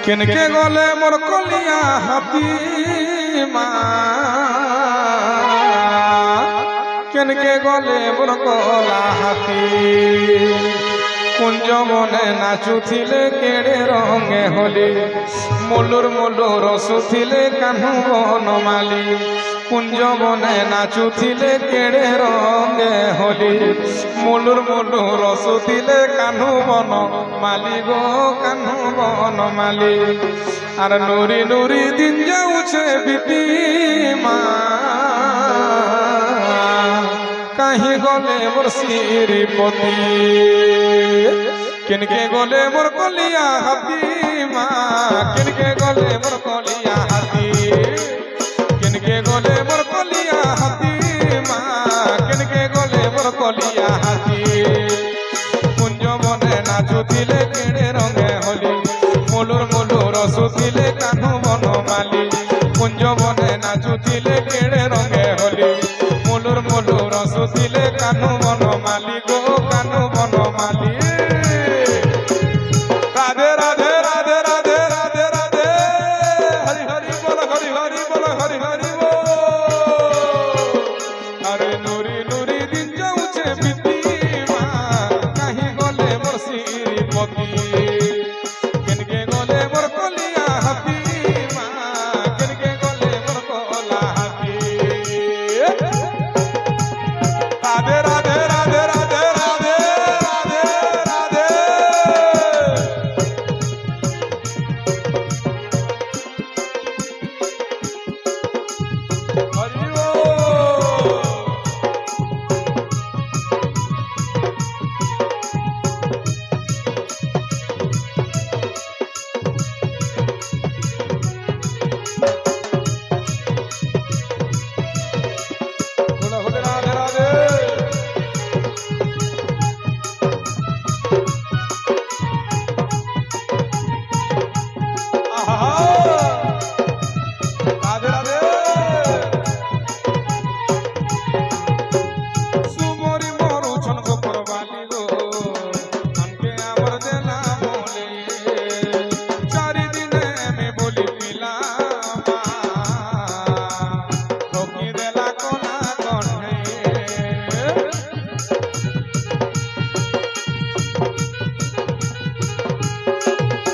किनके गले मोर कलिया हाथी किनके गले मोर कला हाथी कुंज बने नाचुथिले केड़े रंगे होली मुलुर मुलुर हसुथिले कान्हू बनमाली कुंज बने नाचुथिले केड़े रंगे होली मुलुर मुलुर हसुथिले कान्हू बनमाली गो कान्हू बनमाली आर नुरी नुरी दिन जाऊछे बीती कहीं गले मोर श्रीपति किनके गले मोर कलिया हाथी किनके गले मोर कलिया हाथी किनके गले मोर कलिया हाथी किनके गले मोर कलिया हाथी कुंज बने नाचुथिले केड़े रंगे होली मुलुर मुलुर हसुथिले कान्हू बनमाली कुंज बने नाचुथिले केड़े रंगे होली मुलुर मुलुर हसुथिले कान्हू बनमाली गो कान्हू बनमाली राधे राधे राधे राधे राधे राधे हरि हरि बोल हरि हरि बोल हरि हरि बोल अरे नूरी नूरी दिन जाऊछे बीती कहीं गले मोर श्रीपति किनके गले मोर कलिया हाथी किनके गले मोर कला हाथी राधे राधे राधे राधे राधे राधे राधे हरि बोल राधे राधे राधे राधे सुमोरी मोरू छन गोपर बाली गो अनके आवर देला बोले चारि दिने में बोली पिला ठोकी देला कोना कन्हे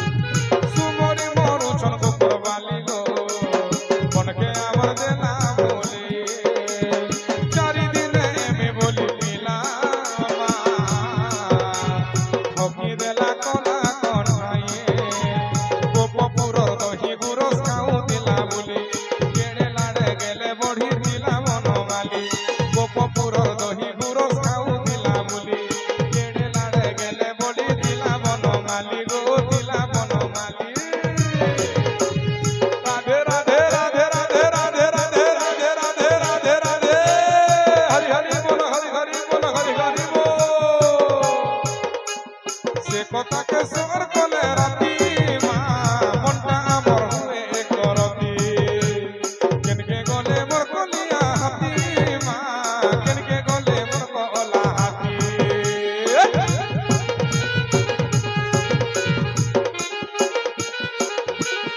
सुमोरी मोरू छन गोपर बाली गो बनके आवर देला बोले चारि दिने में बोली पिला ठोकी देला कोना कन्हे गोपपुर दही गुरस खाऊ दिला बोली केड़े लाड़े गेले बढ़ी दिला बनमाली गोपपुर दही गुरस खाऊ दिला बोली केड़े लाड़े गेले बढ़ी दिला बनमाली गो दिला बनमाली राधे राधे राधे राधे राधे राधे राधे राधे राधे राधे हरि हरि बोल हरि हरि बोल हरि हरि बोल से कथा के सर कले राती मनटा आमर हुए करती किनके गले मोर कलिया हाथी किनके गले मोर कला हाथी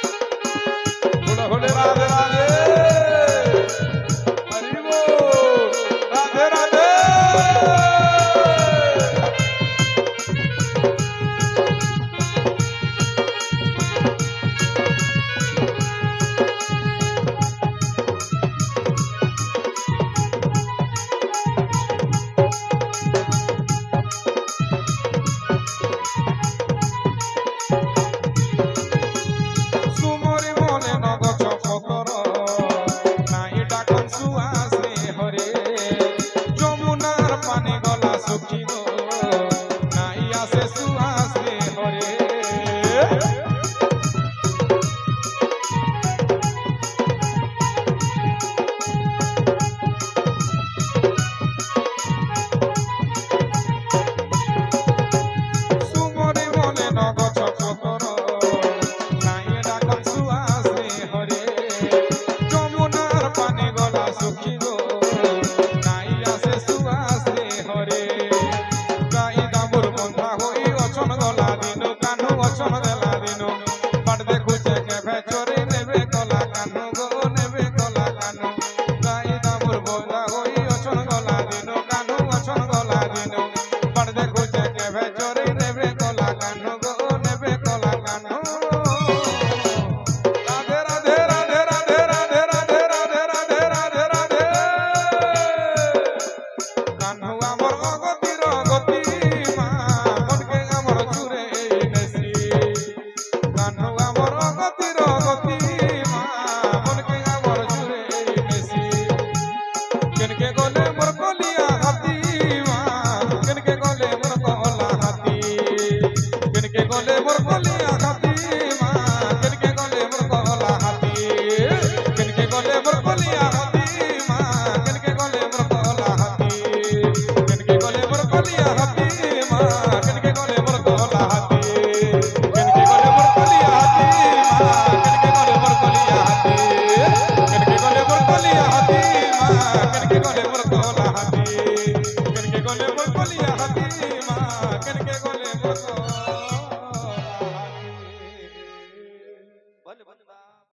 बोल बोले राधे राधे हरि बोल राधे राधे